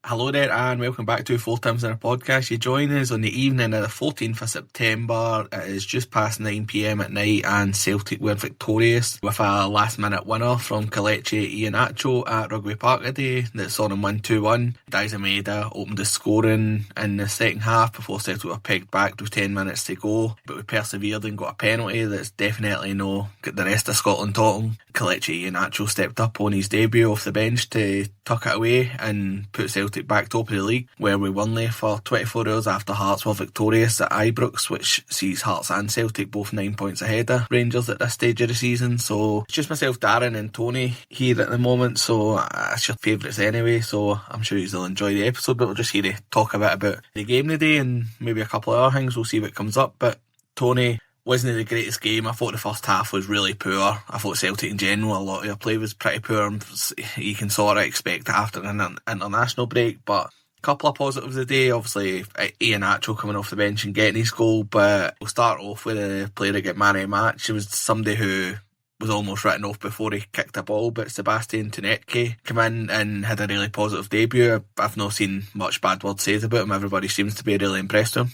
Hello there and welcome back to 4 Times in a Podcast. You join us on the evening of the 14th of September. It is just past 9pm at night and Celtic were victorious with a last minute winner from Kelechi Iheanacho at Rugby Park today that saw them win 2-1. Maeda opened the scoring in the second half before Celtic were pegged back with 10 minutes to go, but we persevered and got a penalty that's definitely got the rest of Scotland talking. Kelechi Iheanacho stepped up on his debut off the bench to tuck it away and put Celtic back top of the league, where we won there for 24 hours after Hearts were victorious at Ibrox, which sees Hearts and Celtic both 9 points ahead of Rangers at this stage of the season. So it's just myself, Darren and Tony here at the moment, so it's your favourites anyway, so I'm sure you'll enjoy the episode, but we're just here to talk a bit about the game today and maybe a couple of other things. We'll see what comes up. But Tony, wasn't it the greatest game? I thought the first half was really poor. I thought Celtic in general, a lot of their play was pretty poor. You can sort of expect it after an international break, but a couple of positives today. Obviously, Iheanacho coming off the bench and getting his goal, but we'll start off with a player that got man of the match. It was somebody who was almost written off before he kicked the ball, but Sebastian Tounekti came in and had a really positive debut. I've not seen much bad word said about him. Everybody seems to be really impressed with him.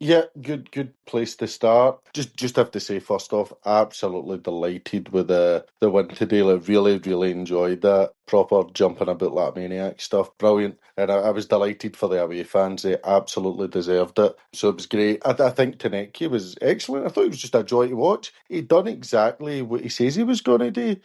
Yeah, good place to start. Just have to say, first off, absolutely delighted with the win today. Like, really enjoyed that. Proper jumping about like maniac stuff. Brilliant. And I was delighted for the away fans. They absolutely deserved it. So it was great. I think Tounekti was excellent. I thought it was just a joy to watch. He'd done exactly what he says he was going to do.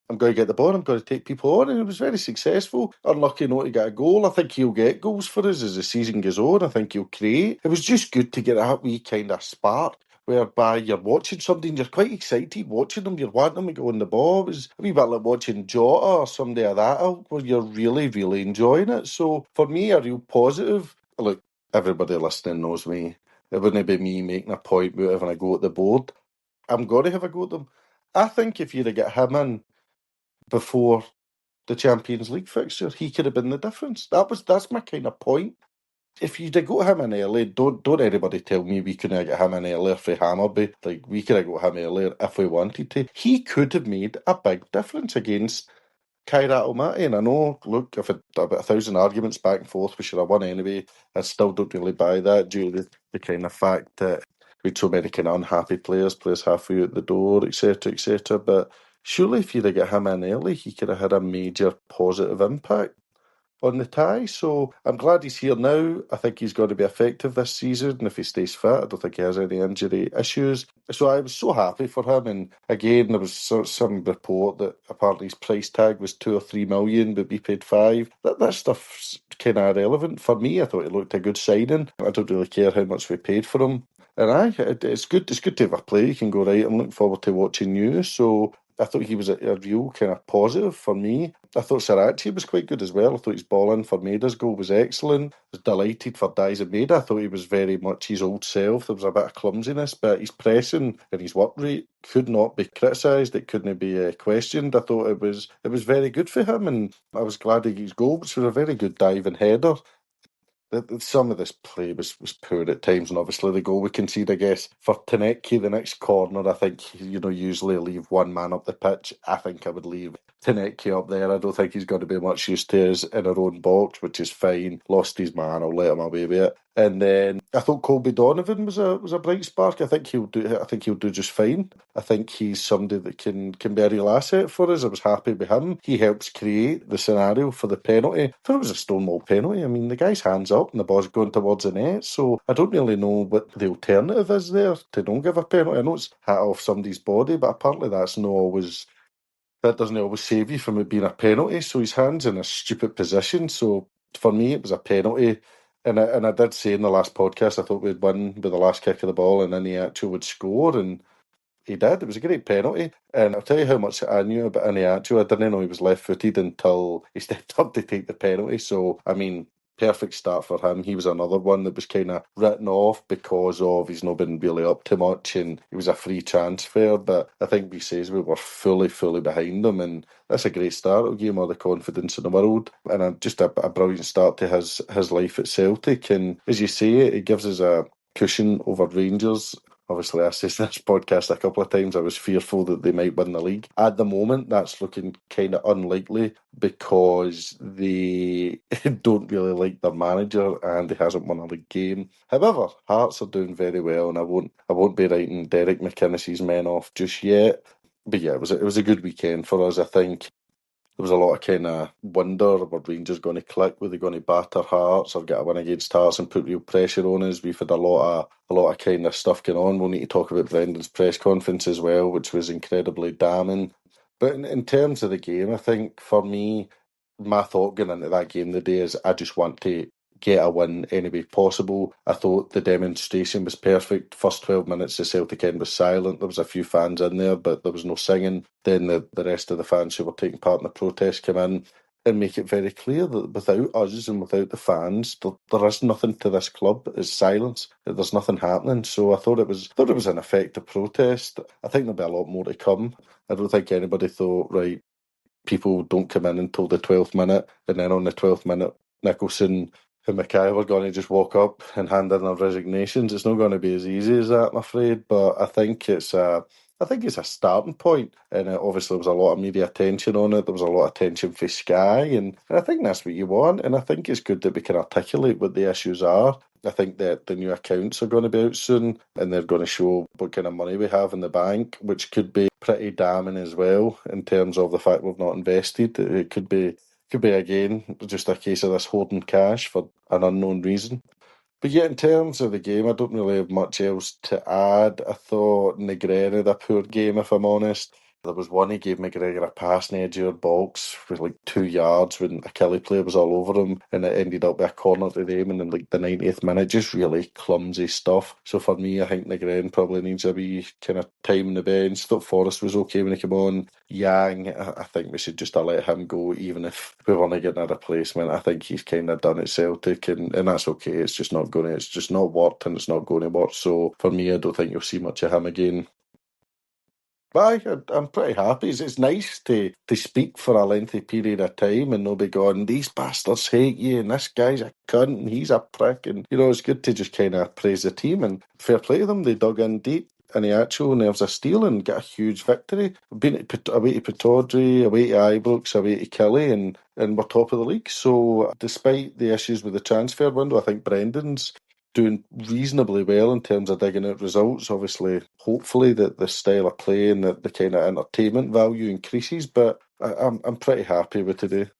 I'm going to get the ball, I'm going to take people on, and it was very successful. Unlucky not to get a goal. I think he'll get goals for us as the season goes on. I think he'll create. It was just good to get that wee kind of spark whereby you're watching somebody and you're quite excited watching them. You're wanting them to go on the ball. It was a wee bit like watching Jota or somebody of that ilk, where you're really enjoying it. So for me, a real positive. Look, everybody listening knows me. It wouldn't be me making a point about having a go at the board. I'm going to have a go at them. I think if you'd have got him in before the Champions League fixture, he could have been the difference. That's my kind of point. If you'd have got him in early, don't anybody tell me we couldn't have got him in earlier for Hammerby. Like, we could have got him earlier if we wanted to. He could have made a big difference against Kairat Almaty. And I know, look, I've had about 1,000 arguments back and forth, we should have won anyway. I still don't really buy that due to the kind of fact that we had so many kind of unhappy players halfway out the door, etc. But surely if you'd have got him in early, he could have had a major positive impact on the tie. So I'm glad he's here now. I think he's going to be effective this season, and if he stays fit, I don't think he has any injury issues. So I was so happy for him. And again, there was some report that apparently his price tag was 2 or 3 million, but we paid 5. That stuff's kind of irrelevant for me. I thought he looked a good signing. I don't really care how much we paid for him. And it's good to have a player you can go, right, I'm looking forward to watching you. So I thought he was a real kind of positive for me. I thought Sarachi was quite good as well. I thought his ball in for Maeda's goal was excellent. I was delighted for Maeda. I thought he was very much his old self. There was a bit of clumsiness, but his pressing and his work rate could not be criticised. It couldn't be questioned. I thought it was very good for him, and I was glad he got his goal, which was a very good diving header. Some of this play was poor at times, and obviously the goal we concede, I guess, for Tounekti, the next corner, I think, usually leave one man up the pitch. I think I would leave Tounekti up there. I don't think he's going to be much use to us in our own box, which is fine. Lost his man, I'll let him away with it. And then I thought Colby Donovan was a bright spark. I think he'll do just fine. I think he's somebody that can be a real asset for us. I was happy with him. He helps create the scenario for the penalty. I thought it was a stonewall penalty. I mean, the guy's hands up and the ball's going towards the net. So I don't really know what the alternative is there to don't give a penalty. I know it's hat off somebody's body, but apparently that doesn't always save you from it being a penalty. So his hand's in a stupid position. So for me, it was a penalty. And I did say in the last podcast, I thought we'd win with the last kick of the ball and Iheanacho would score, and he did. It was a great penalty. And I'll tell you how much I knew about Iheanacho. I didn't know he was left-footed until he stepped up to take the penalty. So, I mean, perfect start for him. He was another one that was kind of written off because of he's not been really up to much and he was a free transfer. But I think we says we were fully behind him, and that's a great start. It'll give him all the confidence in the world, and just a brilliant start to his life at Celtic. And as you say, it gives us a cushion over Rangers. Obviously, I said this podcast a couple of times, I was fearful that they might win the league. At the moment, that's looking kind of unlikely because they don't really like their manager and he hasn't won a league game. However, Hearts are doing very well, and I won't be writing Derek McInnes's men off just yet. But yeah, it was a good weekend for us, I think. There was a lot of kind of wonder, were Rangers going to click? Were they going to batter Hearts or get a win against Hearts and put real pressure on us? We've had a lot of kind of stuff going on. We'll need to talk about Brendan's press conference as well, which was incredibly damning. But in terms of the game, I think for me, my thought going into that game today is I just want to get a win any way possible. I thought the demonstration was perfect. First 12 minutes, the Celtic end was silent. There was a few fans in there, but there was no singing. Then the rest of the fans who were taking part in the protest come in and make it very clear that without us and without the fans, there is nothing to this club. It's silence. There's nothing happening. So I thought it was an effective protest. I think there'll be a lot more to come. I don't think anybody thought, right, people don't come in until the 12th minute, and then on the 12th minute, Nicholson and Mackay were going to just walk up and hand in their resignations. It's not going to be as easy as that, I'm afraid, but I think it's a starting point, and obviously there was a lot of media attention on it. There was a lot of attention for Sky, and I think that's what you want, and I think it's good that we can articulate what the issues are. I think that the new accounts are going to be out soon, and they're going to show what kind of money we have in the bank, which could be pretty damning as well in terms of the fact we've not invested. It could be again just a case of this hoarding cash for an unknown reason. But yeah, in terms of the game, I don't really have much else to add. I thought Negreira had a poor game, if I'm honest. There was one he gave McGregor a pass in the edge of our box for like 2 yards when a Kelly player was all over him, and it ended up with a corner to them and in like the 90th minute. Just really clumsy stuff. So for me, I think Negreira probably needs a wee kind of time in the bench. Thought Forrest was okay when he came on. Yang, I think we should just let him go, even if we want to get a replacement. I think he's kind of done at Celtic, and that's okay. It's just not worked, and it's not going to work. So for me, I don't think you'll see much of him again. But I'm pretty happy. It's nice to speak for a lengthy period of time and not be going, these bastards hate you and this guy's a cunt and he's a prick. And, it's good to just kind of praise the team, and fair play to them. They dug in deep. Iheanacho, and there was a steal and get a huge victory. We've been away to Pittodrie, away to Ibrox, away to Kelly, and we're top of the league. So despite the issues with the transfer window, I think Brendan's doing reasonably well in terms of digging out results. Obviously, hopefully that the style of play and the kind of entertainment value increases, but I'm pretty happy with today.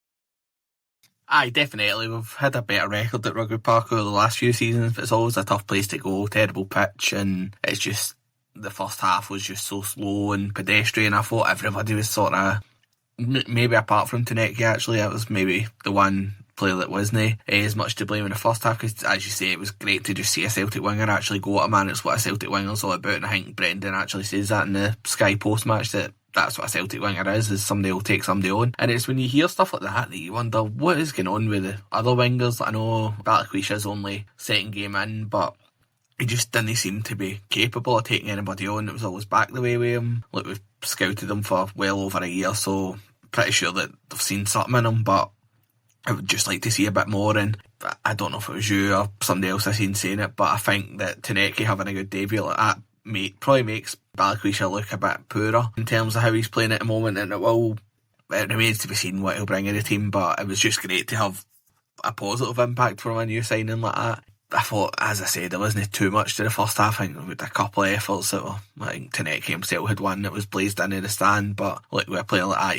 Aye, definitely. We've had a better record at Rugby Park over the last few seasons, but it's always a tough place to go. Terrible pitch, and it's just the first half was just so slow and pedestrian. I thought everybody was sort of, maybe apart from Tounekti actually, that was maybe the one player that wasn't as much to blame in the first half, because as you say, it was great to just see a Celtic winger actually go at a man. It's what a Celtic winger's all about, and I think Brendan actually says that in the Sky Post match, that that's what a Celtic winger is somebody will take somebody on. And it's when you hear stuff like that you wonder what is going on with the other wingers. I know Balikwisha's only second game in, but he just didn't seem to be capable of taking anybody on. It was always back the way with him. Look, we've scouted him for well over a year, so pretty sure that they've seen something in him, but I would just like to see a bit more. And I don't know if it was you or somebody else I seen saying it, but I think that Tounekti having a good debut like that probably makes Balikwisha look a bit poorer in terms of how he's playing at the moment, and it remains to be seen what he'll bring in the team, but it was just great to have a positive impact from a new signing like that. I thought, as I said, there wasn't too much to the first half. I think we had a couple of efforts that were, I think Tounekti himself had one that was blazed into the stand, but like with a player like that,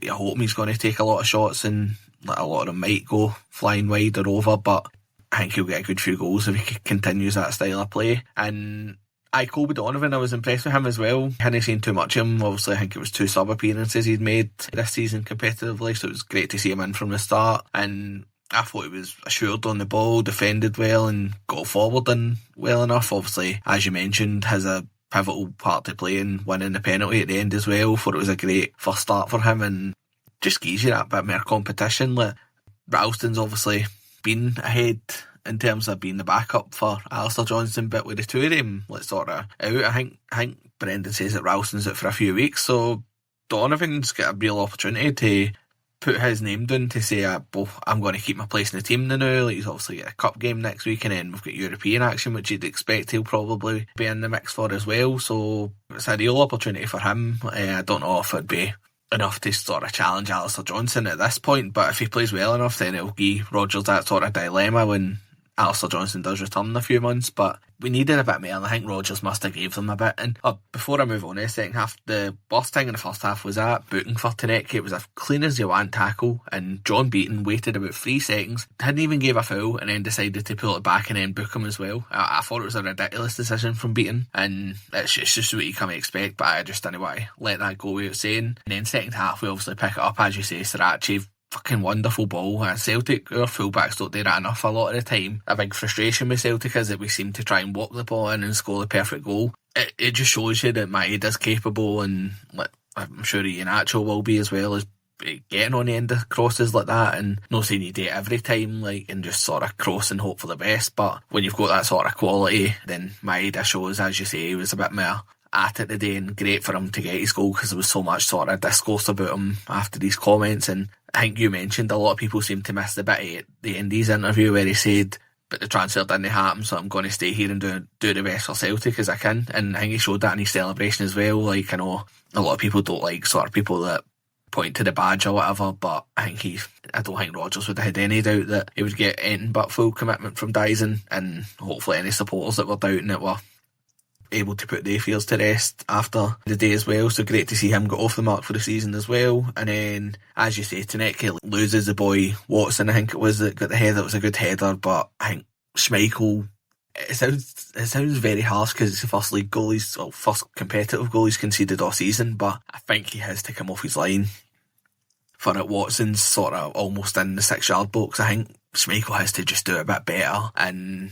you hope he's going to take a lot of shots, and a lot of them might go flying wide or over, but I think he'll get a good few goals if he continues that style of play. And Colby Donovan, I was impressed with him as well. I hadn't seen too much of him. Obviously, I think it was 2 sub appearances he'd made this season competitively, so it was great to see him in from the start. And I thought he was assured on the ball, defended well, and got forward in well enough. Obviously, as you mentioned, has a pivotal part to play in winning the penalty at the end as well. Thought it was a great first start for him, and just gives you that bit more competition. Like, Ralston's obviously been ahead in terms of being the backup for Alistair Johnston, but with the two of them sort of out, I think Brendan says that Ralston's out for a few weeks, so Donovan's got a real opportunity to put his name down to say, I'm going to keep my place in the team now. Like, he's obviously got a cup game next week, and then we've got European action, which you'd expect he'll probably be in the mix for as well, so it's a real opportunity for him. I don't know if it'd be enough to sort of challenge Alistair Johnston at this point, but if he plays well enough, then it'll give Rodgers that sort of dilemma when Alistair Johnston does return in a few months. But we needed a bit more, and I think Rodgers must have gave them a bit. And before I move on to the second half, the worst thing in the first half was that booking for Tounekti. It was a clean as you want tackle, and John Beaton waited about 3 seconds, didn't even give a foul, and then decided to pull it back and then book him as well. I thought it was a ridiculous decision from Beaton, and it's just what you can't expect, but I just didn't want to let that go without saying. And then second half, we obviously pick it up, as you say, Sriracha. Fucking wonderful ball. At Celtic, our fullbacks don't do that enough a lot of the time. A big frustration with Celtic is that we seem to try and walk the ball in and score the perfect goal. It just shows you that Maeda's capable, and I'm sure Iheanacho will be as well, as getting on the end of crosses like that, and not saying you do it every time, like, and just sort of cross and hope for the best, but when you've got that sort of quality, then Maeda shows, as you say, he was a bit more at it today, and great for him to get his goal because there was so much sort of discourse about him after these comments. And I think you mentioned a lot of people seem to miss the bit at the end of his interview where he said, but the transfer didn't happen, so I'm going to stay here and do the best for Celtic as I can. And I think he showed that in his celebration as well. Like, I know a lot of people don't like sort of people that point to the badge or whatever, but I don't think Rodgers would have had any doubt that he would get anything but full commitment from Dyson, and hopefully any supporters that were doubting it were able to put their fears to rest after the day as well. So great to see him get off the mark for the season as well. And then, as you say, Tounekti loses the boy Watson, I think it was, that got the header. It was a good header, but I think Schmeichel, it sounds very harsh because it's the first league goalies, well, first competitive goalies conceded all season, but I think he has to come off his line. For it, Watson's sort of almost in the 6-yard box. I think Schmeichel has to just do it a bit better. And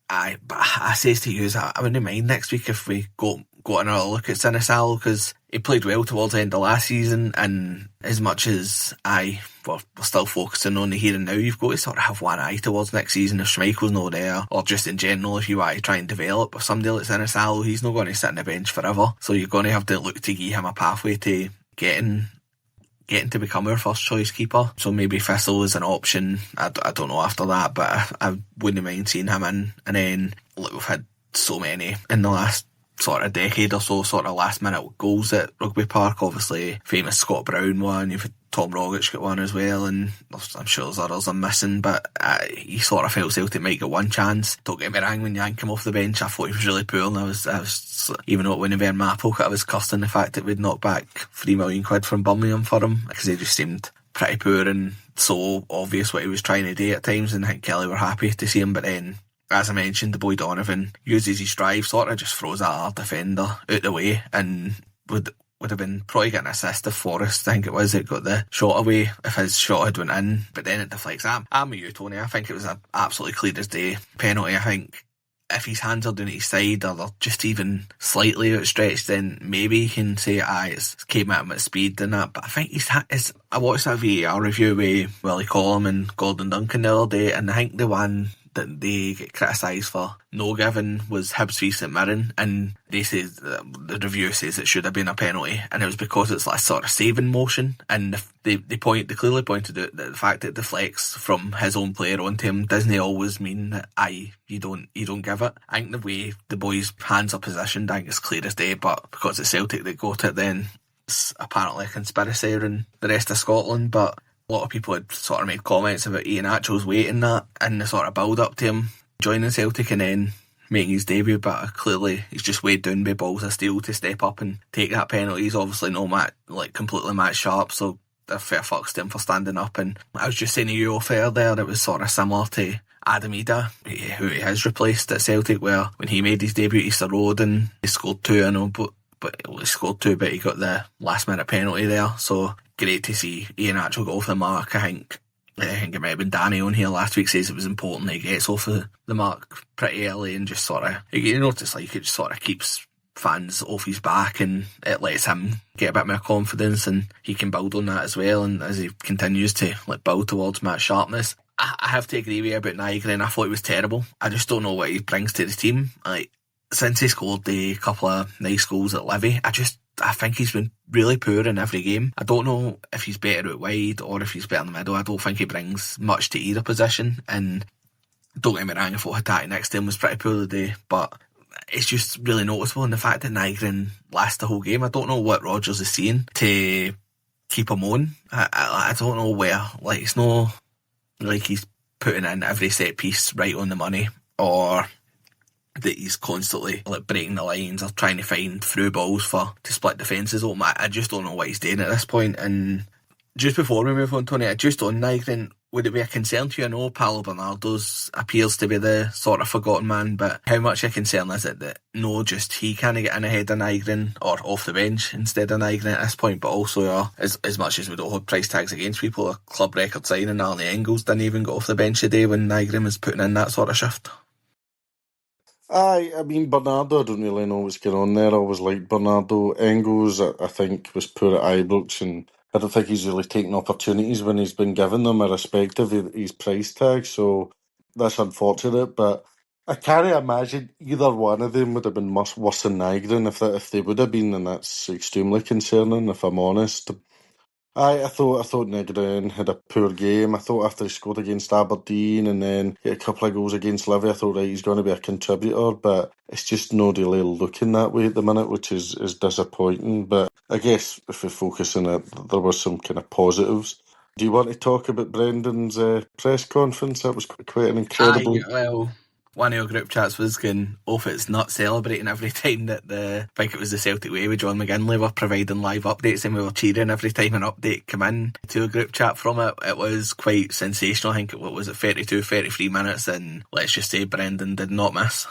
I says to you, I wouldn't mind next week if we got another look at Sinisalo, because he played well towards the end of last season, and as much as we're still focusing on the here and now, you've got to sort of have one eye towards next season if Schmeichel's not there, or just in general if you want to try and develop with somebody like Sinisalo. He's not going to sit on the bench forever, so you're going to have to look to give him a pathway to getting to become our first choice keeper. So maybe Thistle is an option. I don't know after that, but I wouldn't mind seeing him in. And then, look, we've had so many in the last sort of decade or so, sort of last minute goals at Rugby Park. Obviously, famous Scott Brown one, you've had Tom Rogic got one as well, and I'm sure there's others I'm missing, but he sort of felt Celtic might get one chance. Don't get me wrong, when Yank came off the bench, I thought he was really poor, and I was even though when Van Maple, I was cursing the fact that we'd knocked back £3 million from Birmingham for him, because he just seemed pretty poor and so obvious what he was trying to do at times, and I think Kelly were happy to see him. But then, as I mentioned, the boy Donovan uses his drive, sort of just throws our defender out the way, and would have been probably getting an assist if Forrest, I think it was, it got the shot away if his shot had went in, but then it deflects. I'm with you, Tony. I think it was an absolutely clear as day penalty. I think if his hands are down at his side, or they're just even slightly outstretched, then maybe he can say, it's came at him at speed and that. But I think I watched that VAR review with Willie Collum and Gordon Duncan the other day, and I think the one that they get criticised for no giving was Hibs v St Mirren, and they say the review says it should have been a penalty, and it was because it's like a sort of saving motion, and they clearly pointed out that the fact that it deflects from his own player onto him doesn't always mean that you don't give it. I think the way the boys' hands are positioned, I think it's clear as day, but because it's Celtic that got it, then it's apparently a conspiracy around the rest of Scotland. But a lot of people had sort of made comments about Iheanacho's weight in that, and the sort of build up to him joining Celtic and then making his debut, but clearly he's just weighed down by balls of steel to step up and take that penalty. He's obviously not completely match sharp, so a fair fucks to him for standing up. And I was just saying to you off air there, it was sort of similar to Adam Ida, who he has replaced at Celtic, where when he made his debut at Easter Road and he scored 2, I know, but he scored 2, but he got the last minute penalty there. So great to see Iheanacho go off the mark. I think it might have been Danny on here last week says it was important that he gets off the mark pretty early, and just sort of, you notice like it just sort of keeps fans off his back, and it lets him get a bit more confidence, and he can build on that as well. And as he continues to build towards match sharpness, I have to agree with you about Nygren. I thought he was terrible. I just don't know what he brings to the team. Like, since he scored the couple of nice goals at Livy, I think he's been really poor in every game. I don't know if he's better out wide or if he's better in the middle. I don't think he brings much to either position. And don't get me wrong, I thought Hatate next to him was pretty poor today, but it's just really noticeable. And the fact that Nygren lasts the whole game, I don't know what Rodgers is seeing to keep him on. I don't know where. Like, it's no like he's putting in every set piece right on the money, or that he's constantly like breaking the lines or trying to find through balls to split defences open. I just don't know what he's doing at this point. And just before we move on, Tony, just on Nygren, would it be a concern to you? I know Paolo Bernardo's appears to be the sort of forgotten man, but how much a concern is it that just he can't get in ahead of Nygren or off the bench instead of Nygren at this point, but also as much as we don't hold price tags against people, a club record signing Arnie Engels didn't even go off the bench today when Nygren was putting in that sort of shift. I mean, Bernardo, I don't really know what's going on there. I always liked Bernardo. Engels, I think, was poor at Ibrox, and I don't think he's really taken opportunities when he's been given them, irrespective of his price tag, so that's unfortunate, but I can't imagine either one of them would have been much worse than Nygren. If they would have been, then that's extremely concerning, if I'm honest. I thought Negrin had a poor game. I thought after he scored against Aberdeen and then hit a couple of goals against Livy, I thought, right, he's going to be a contributor, but it's just not really looking that way at the minute, which is disappointing. But I guess if we focus on it, there were some kind of positives. Do you want to talk about Brendan's press conference? That was quite an incredible. Aye, well, one of your group chats was going off its nut celebrating every time that I think it was the Celtic Way with John McGinley were providing live updates, and we were cheering every time an update came in to a group chat from it. It was quite sensational. I think what was it, 32, 33 minutes, and let's just say Brendan did not miss.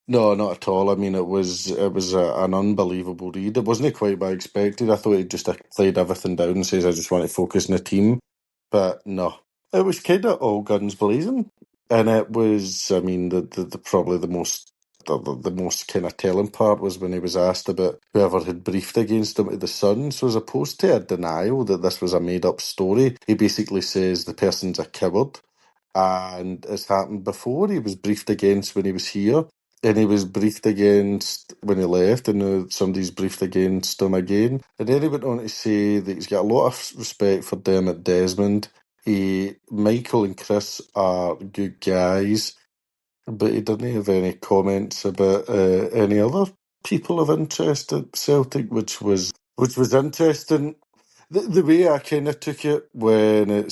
No, not at all. I mean, it was an unbelievable read. It wasn't quite what I expected. I thought he'd just played everything down and says, I just want to focus on the team. But no, it was kind of all guns blazing. And it was, I mean, the probably the most kind of telling part was when he was asked about whoever had briefed against him to the Sun. So as opposed to a denial that this was a made-up story, he basically says the person's a coward. And it's happened before. He was briefed against when he was here, and he was briefed against when he left, and now somebody's briefed against him again. And then he went on to say that he's got a lot of respect for Dermot Desmond. Michael and Chris are good guys, but he didn't have any comments about any other people of interest at Celtic, which was interesting. The way I kind of took it when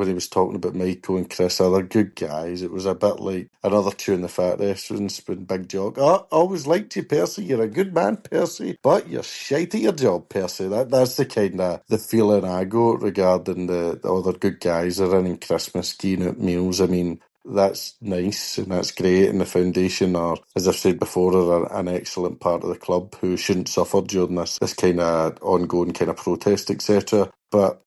he was talking about Michael and Chris, they're good guys. It was a bit like another two in the fat restaurants when Big Jock, I always liked you, Percy. You're a good man, Percy, but you're shite at your job, Percy. That's the kind of the feeling I got regarding the other good guys that are in Christmas skiing at meals. I mean, that's nice and that's great, and the foundation are, as I've said before, are an excellent part of the club who shouldn't suffer during this kind of ongoing kind of protest, etc. But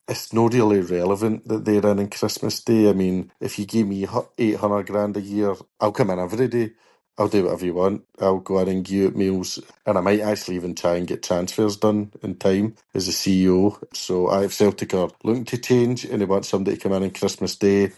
it's not really relevant that they're in on Christmas Day. I mean, if you give me 800 grand a year, I'll come in every day. I'll do whatever you want. I'll go in and give you out meals, and I might actually even try and get transfers done in time as a CEO. So if Celtic are looking to change and they want somebody to come in on Christmas Day,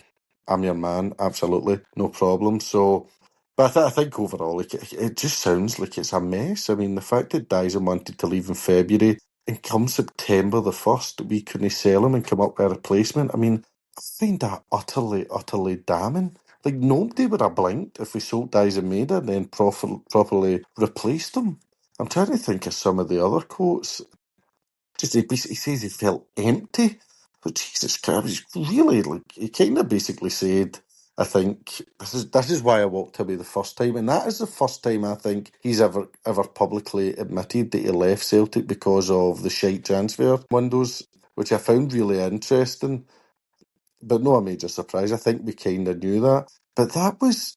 I'm your man, absolutely, no problem. So, but I think overall, like, it just sounds like it's a mess. I mean, the fact that Dyson wanted to leave in February and come September the 1st, we couldn't sell him and come up with a replacement. I mean, I find that utterly, utterly damning. Like, nobody would have blinked if we sold Dyson Maida and then properly replaced him. I'm trying to think of some of the other quotes. Just he says he felt empty. But Jesus Christ, he's really, like, he kind of basically said, I think this is why I walked away the first time, and that is the first time I think he's ever publicly admitted that he left Celtic because of the shite transfer windows, which I found really interesting, but no a major surprise. I think we kind of knew that, but that was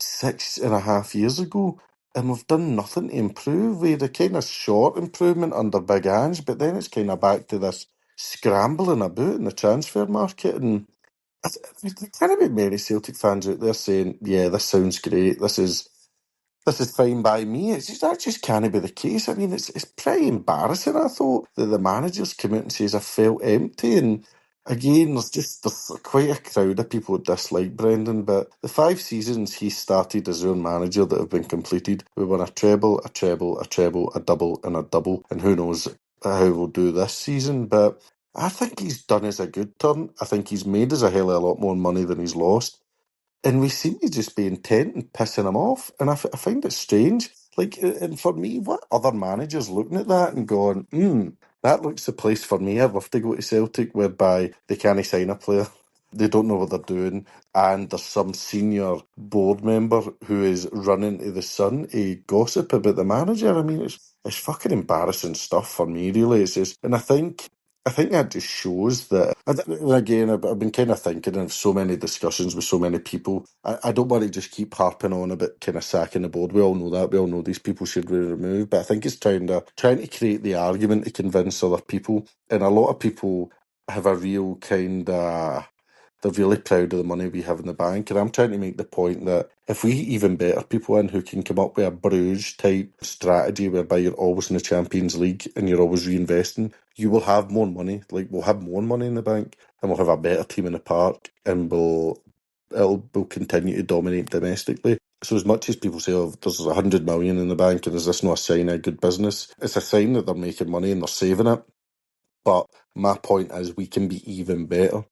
6.5 years ago, and we've done nothing to improve. We had a kind of short improvement under Big Ange, but then it's kind of back to this scrambling about in the transfer market. And there can't be many Celtic fans out there saying, "Yeah, this sounds great. This is fine by me." That just can't be the case. I mean, it's pretty embarrassing. I thought that the managers come out and says I felt empty, and Again, there's quite a crowd of people that dislike Brendan, but the 5 seasons he started as our manager that have been completed, we won a treble, a treble, a treble, a double, and a double, and who knows how we'll do this season. But I think he's done us a good turn. I think he's made us a hell of a lot more money than he's lost. And we seem to just be intent on pissing him off. And I find it strange. Like, and for me, what other managers looking at that and going, that looks the place for me. I'd love to go to Celtic, whereby they can't sign a player. They don't know what they're doing. And there's some senior board member who is running to the Sun to gossip about the manager. I mean, it's fucking embarrassing stuff for me, really. It's just, and I think that just shows that. And again, I've been kind of thinking of so many discussions with so many people. I don't want to just keep harping on about kind of sacking the board. We all know that. We all know these people should be removed. But I think it's trying to create the argument to convince other people. And a lot of people have a real kind of. They're really proud of the money we have in the bank. And I'm trying to make the point that if we even better people in who can come up with a Bruges type strategy whereby you're always in the Champions League and you're always reinvesting, you will have more money. Like, we'll have more money in the bank and we'll have a better team in the park and we'll continue to dominate domestically. So as much as people say, oh, there's 100 million in the bank and is this not a sign of good business? It's a sign that they're making money and they're saving it. But my point is we can be even better.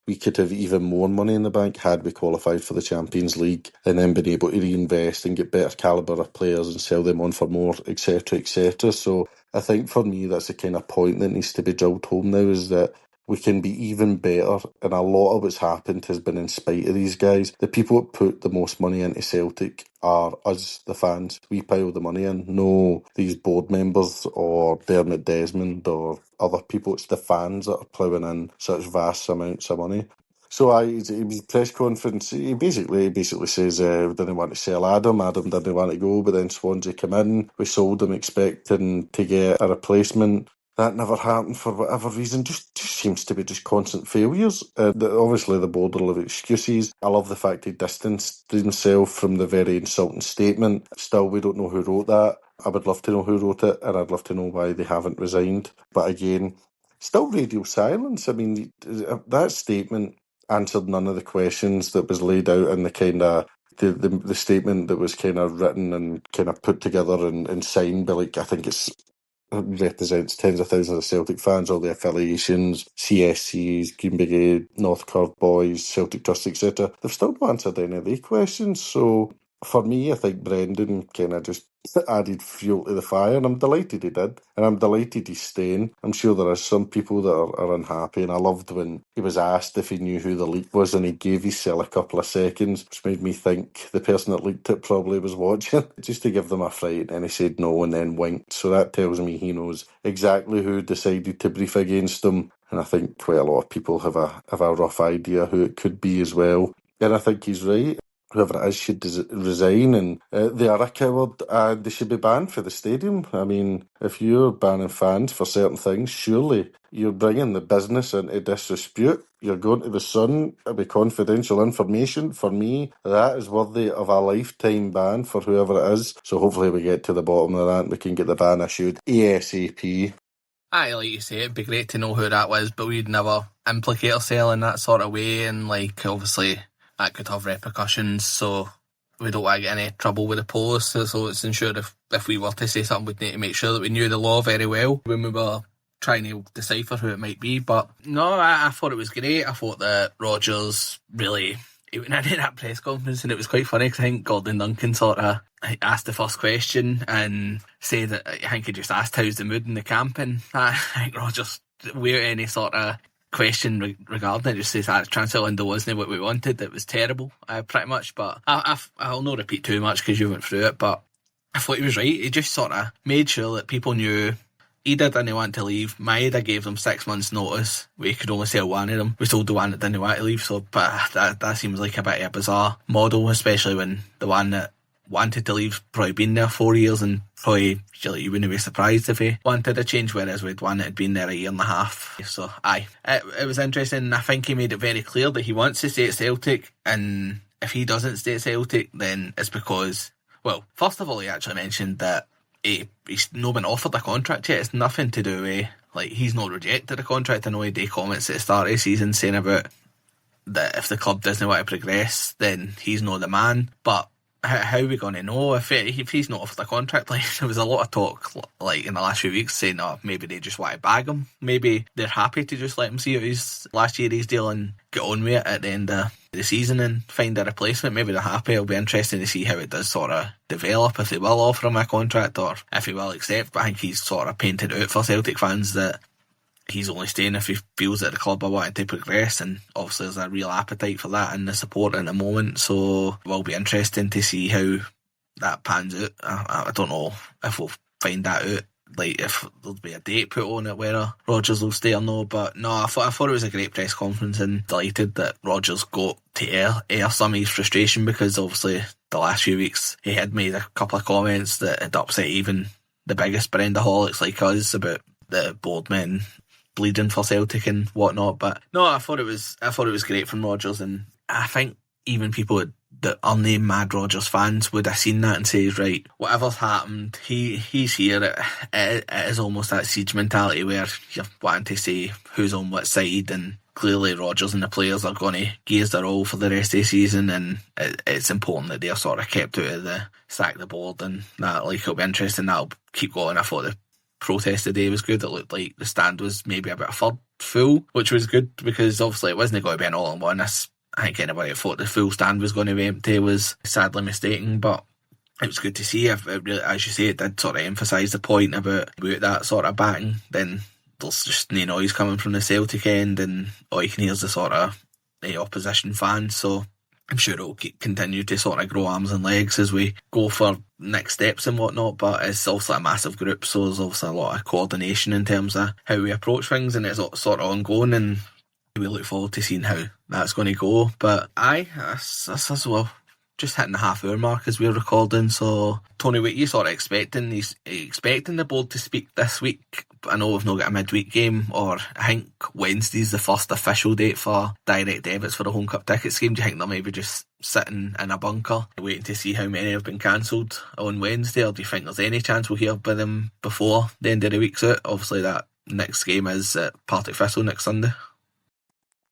We could have even more money in the bank had we qualified for the Champions League and then been able to reinvest and get better calibre of players and sell them on for more, etc., etc. So I think for me that's the kind of point that needs to be drilled home now, is that we can be even better, and a lot of what's happened has been in spite of these guys. The people that put the most money into Celtic are us, the fans. We pile the money in, no these board members or Dermot Desmond or other people. It's the fans that are ploughing in such vast amounts of money. So his press conference, he basically says we didn't want to sell Adam. Adam didn't want to go, but then Swansea came in. We sold him expecting to get a replacement. That never happened for whatever reason. Just seems to be just constant failures. Obviously, the board will have excuses. I love the fact he distanced himself from the very insulting statement. Still, we don't know who wrote that. I would love to know who wrote it, and I'd love to know why they haven't resigned. But again, still radio silence. I mean, that statement answered none of the questions that was laid out in the kind of the statement that was kind of written and kind of put together and signed by, like, I think it represents tens of thousands of Celtic fans, all the affiliations, CSCs, Green Brigade, North Cork Boys, Celtic Trust, etc. They've still not answered any of the questions. So for me, I think Brendan kind of just added fuel to the fire, and I'm delighted he did, and I'm delighted he's staying. I'm sure there are some people that are unhappy, and I loved when he was asked if he knew who the leak was, and he gave himself a couple of seconds, which made me think the person that leaked it probably was watching, just to give them a fright, and he said no and then winked. So that tells me he knows exactly who decided to brief against him, and I think quite a lot of people have a rough idea who it could be as well. And I think he's right. Whoever it is should resign, and they are a coward, and they should be banned for the stadium. I mean, if you're banning fans for certain things, surely you're bringing the business into disrepute. You're going to the Sun with confidential information. For me, that is worthy of a lifetime ban for whoever it is. So hopefully we get to the bottom of that and we can get the ban issued ASAP. Aye, like you say, it'd be great to know who that was, but we'd never implicate ourselves in that sort of way, and like obviously that could have repercussions, so we don't want to get any trouble with the post. So it's ensured if we were to say something, we'd need to make sure that we knew the law very well when we were trying to decipher who it might be. But no, I thought it was great. I thought that Rodgers really, he went into that press conference and it was quite funny because I think Gordon Duncan sort of asked the first question and said that I think he just asked how's the mood in the camp, and I think Rodgers, without any sort of question regarding it, just says that transfer window wasn't what we wanted, it was terrible, pretty much. But I'll not repeat too much because you went through it, but I thought he was right. He just sort of made sure that people knew Ida didn't want to leave. Maeda gave them 6 months notice. We could only sell one of them. We sold the one that didn't want to leave. So, but that seems like a bit of a bizarre model, especially when the one that wanted to leave probably been there 4 years, and probably you wouldn't be surprised if he wanted a change, whereas we'd one that had been there a year and a half. So aye, it was interesting. I think he made it very clear that he wants to stay at Celtic, and if he doesn't stay at Celtic, then it's because, well, first of all, he actually mentioned that he's not been offered a contract yet. It's nothing to do with like, he's not rejected a contract. I know he did comments at the start of the season saying about that if the club doesn't want to progress, then he's not the man. But how are we going to know if he's not offered a contract? Like, there was a lot of talk, like, in the last few weeks saying, oh, maybe they just want to bag him. Maybe they're happy to just let him see out his last year of his deal and get on with it at the end of the season and find a replacement. Maybe they're happy. It'll be interesting to see how it does sort of develop, if they will offer him a contract or if he will accept. But I think he's sort of painted out for Celtic fans that he's only staying if he feels that the club are wanting to progress, and obviously there's a real appetite for that and the support at the moment, so it will be interesting to see how that pans out. I don't know if we'll find that out, like if there'll be a date put on it whether Rodgers will stay or no, but no, I thought it was a great press conference, and delighted that Rodgers got to air some of his frustration, because obviously the last few weeks he had made a couple of comments that had upset even the biggest Brendaholics like us about the boardmen bleeding for Celtic and whatnot. But no, I thought it was great from Rodgers, and I think even people that are named Mad Rodgers fans would have seen that and said, right, whatever's happened, he's here. It is almost that siege mentality where you're wanting to say who's on what side, and clearly Rodgers and the players are going to gaze their all for the rest of the season, and it's important that they're sort of kept out of the sack the board and that. Like, it'll be interesting. That'll keep going. I thought the protest today was good. It looked like the stand was maybe about a third full, which was good, because obviously it wasn't going to be an all-in-one. I think anybody that thought the full stand was going to be empty was sadly mistaken, but it was good to see. As you say, it did sort of emphasise the point about that sort of batting. Then there's just no noise coming from the Celtic end, and all you can hear is the sort of the opposition fans, so I'm sure it'll continue to sort of grow arms and legs as we go for next steps and whatnot, but it's also a massive group, so there's also a lot of coordination in terms of how we approach things, and it's sort of ongoing, and we look forward to seeing how that's going to go. But that's as well, just hitting the half-hour mark as we're recording, so Tony, what you sort of expecting the board to speak this week? I know we've not got a midweek game, or I think Wednesday's the first official date for direct debits for the Home Cup ticket scheme. Do you think they're maybe just sitting in a bunker waiting to see how many have been cancelled on Wednesday, or do you think there's any chance we'll hear by them before the end of the week's out? Obviously that next game is at Partick Thistle next Sunday.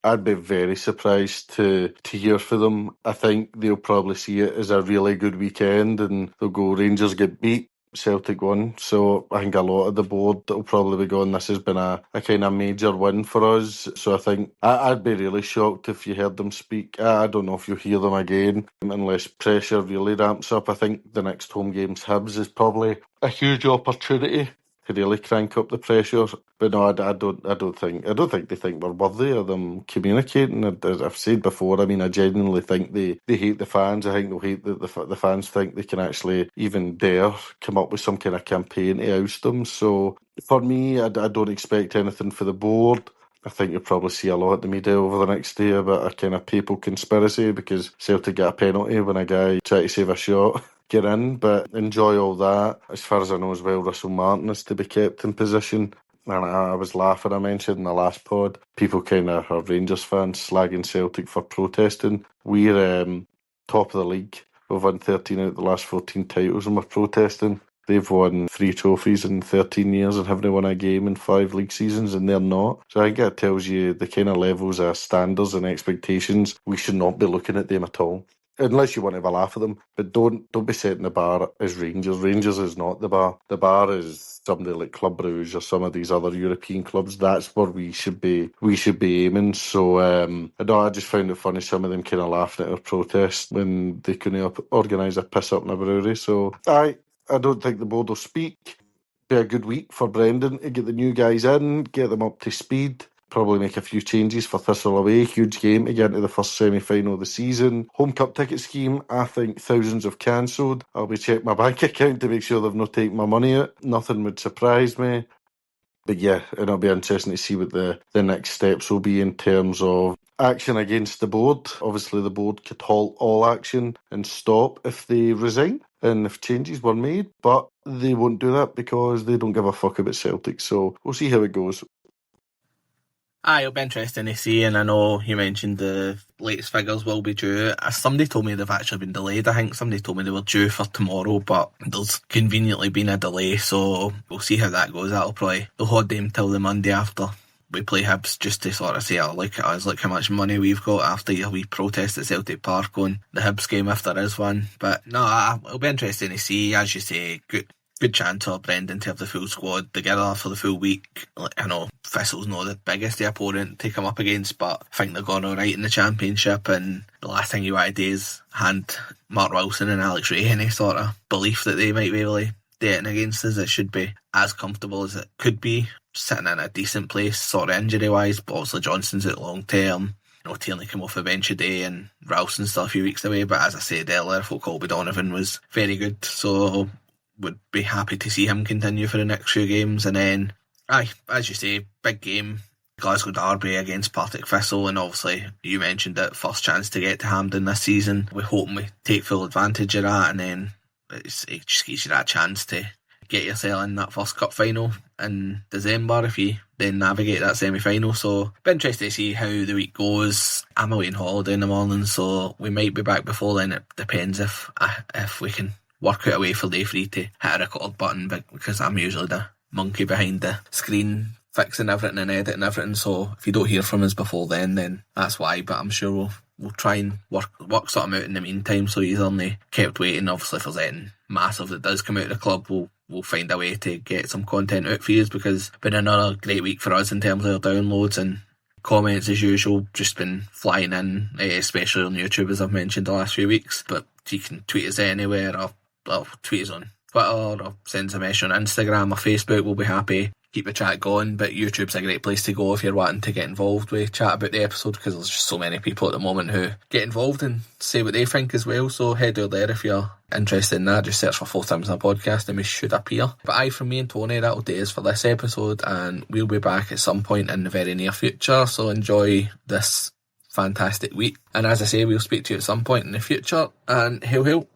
I'd be very surprised to hear from them. I think they'll probably see it as a really good weekend, and they'll go, Rangers get beat, Celtic won. So I think a lot of the board that will probably be going, this has been a kind of major win for us. So I think I'd be really shocked if you heard them speak. I don't know if you'll hear them again unless pressure really ramps up. I think the next home game's Hibs is probably a huge opportunity to really crank up the pressure. But no, I don't think they think we're worthy of them communicating. As I've said before, I mean, I genuinely think they hate the fans. I think they'll hate that the fans think they can actually even dare come up with some kind of campaign to oust them. So for me, I don't expect anything for the board. I think you'll probably see a lot at the media over the next day about a kind of papal conspiracy because Celtic got a penalty when a guy tried to save a shot. Get in, but enjoy all that. As far as I know as well, Russell Martin is to be kept in position. And I was laughing, I mentioned in the last pod, people kind of are Rangers fans slagging Celtic for protesting. We're top of the league. We've won 13 out of the last 14 titles and we're protesting. They've won 3 trophies in 13 years and haven't won a game in 5 league seasons, and they're not. So I think that tells you the kind of levels of standards and expectations. We should not be looking at them at all. Unless you want to have a laugh at them, but don't be setting the bar as Rangers. Rangers is not the bar. The bar is somebody like Club Brugge or some of these other European clubs. That's where we should be aiming. So I just found it funny. Some of them kind of laughing at our protest when they couldn't organise a piss up in a brewery. So I don't think the board will speak. Be a good week for Brendan to get the new guys in, get them up to speed. Probably make a few changes for Thistle away. Huge game to get into the first semi-final of the season. Home Cup ticket scheme, I think thousands have cancelled. I'll be checking my bank account to make sure they've not taken my money out. Nothing would surprise me. But yeah, it'll be interesting to see what the next steps will be in terms of action against the board. Obviously, the board could halt all action and stop if they resign and if changes were made. But they won't do that because they don't give a fuck about Celtic. So we'll see how it goes. Aye, it'll be interesting to see, and I know you mentioned the latest figures will be due. Somebody told me they've actually been delayed. I think somebody told me they were due for tomorrow, but there's conveniently been a delay, so we'll see how that goes. They'll hold them till the Monday after we play Hibs, just to sort of say, oh, look at us, look how much money we've got after your wee protest at Celtic Park on the Hibs game if there is one. But no, it'll be interesting to see. As you say, good chance for Brendan to have the full squad together for the full week. I know Thistle's not the biggest opponent to come up against, but I think they're going alright in the Championship, and the last thing you want to do is hand Mark Wilson and Alex Ray any sort of belief that they might be able to do it against us. It should be as comfortable as it could be, sitting in a decent place sort of injury-wise, but obviously Johnston's out long term. Tierney came off the bench today and Ralston's still a few weeks away, but as I said earlier, I thought Colby Donovan was very good, so would be happy to see him continue for the next few games. And then, as you say, big game, Glasgow Derby against Partick Thistle, and obviously you mentioned it, first chance to get to Hampden this season. We hope we take full advantage of that, and then it just gives you that chance to get yourself in that first cup final in December if you then navigate that semi-final. So be interested to see how the week goes. I'm away on holiday in the morning, so we might be back before then. It depends if we can work out a way for day 3 to hit a record button, because I'm usually the monkey behind the screen fixing everything and editing everything, so if you don't hear from us before then that's why. But I'm sure we'll try and work something out in the meantime, so you're only kept waiting. Obviously if there's anything massive that does come out of the club, we'll find a way to get some content out for you, because it's been another great week for us in terms of our downloads and comments as usual, just been flying in, especially on YouTube as I've mentioned the last few weeks. But you can tweet us anywhere, or tweet us on Twitter, or send us a message on Instagram or Facebook. We'll be happy. Keep the chat going, but YouTube's a great place to go if you're wanting to get involved with chat about the episode, because there's just so many people at the moment who get involved and say what they think as well. So head over there if you're interested in that. Just search for Four Times in a Podcast and we should appear. But from me and Tony, that'll do us for this episode, and we'll be back at some point in the very near future. So enjoy this fantastic week, and as I say, we'll speak to you at some point in the future, and hail hail.